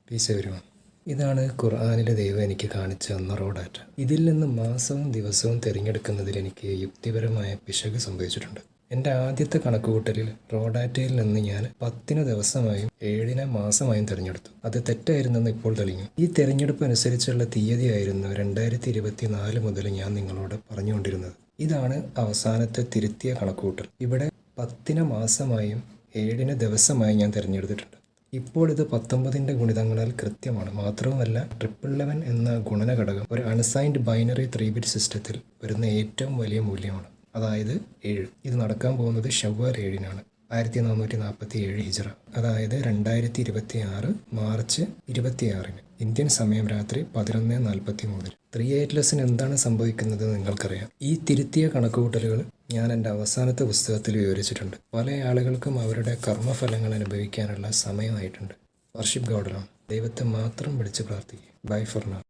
Piece everyone. ഇതാണ് ഖുർആനിലെ ദൈവം എനിക്ക് കാണിച്ചു തന്ന റോ ഡാറ്റ. ഇതിൽ നിന്ന് മാസവും ദിവസവും തിരഞ്ഞെടുക്കുന്നതിൽ എനിക്ക് യുക്തിപരമായ പിശക് സംഭവിച്ചിട്ടുണ്ട്. എൻ്റെ ആദ്യത്തെ കണക്കുകൂട്ടലിൽ റോ ഡാറ്റയിൽ നിന്ന് ഞാൻ 10 ദിവസമായും 7 മാസമായും തിരഞ്ഞെടുത്തു. അത് തെറ്റായിരുന്നെന്ന് ഇപ്പോൾ തെളിഞ്ഞു. ഈ തിരഞ്ഞെടുപ്പ് അനുസരിച്ചുള്ള തീയതിയായിരുന്നു 2024 മുതൽ ഞാൻ നിങ്ങളോട് പറഞ്ഞുകൊണ്ടിരുന്നത്. ഇതാണ് അവസാനത്തെ തിരുത്തിയ കണക്കുകൂട്ടൽ. ഇവിടെ 10 മാസമായും 7 ദിവസമായും ഞാൻ തിരഞ്ഞെടുത്തിട്ടുണ്ട്. ഇപ്പോൾ ഇത് 19ൻ്റെ ഗുണിതങ്ങളാൽ കൃത്യമാണ്. മാത്രവുമല്ല, 1111 എന്ന ഗുണന ഘടകം ഒരു അൺസൈൻഡ് ബൈനറി 3-ബിറ്റ് സിസ്റ്റത്തിൽ വരുന്ന ഏറ്റവും വലിയ മൂല്യമാണ്, അതായത് 7. ഇത് നടക്കാൻ പോകുന്നത് ശവ്വാൽ 7-നാണ്, 1447 ഹിജ്റ, അതായത് 2026 മാർച്ച് 26-ന് ഇന്ത്യൻ സമയം രാത്രി 11:43. 3/8 എന്താണ് സംഭവിക്കുന്നത് നിങ്ങൾക്കറിയാം. ഈ തിരുത്തിയ കണക്കുകൂട്ടലുകൾ ഞാൻ എൻ്റെ അവസാനത്തെ പുസ്തകത്തിൽ വിവരിച്ചിട്ടുണ്ട്. പല ആളുകൾക്കും അവരുടെ കർമ്മഫലങ്ങൾ അനുഭവിക്കാനുള്ള സമയമായിട്ടുണ്ട്. Worship God alone. ദൈവത്തെ മാത്രം വിളിച്ച് പ്രാർത്ഥിക്കുക. Bye for now.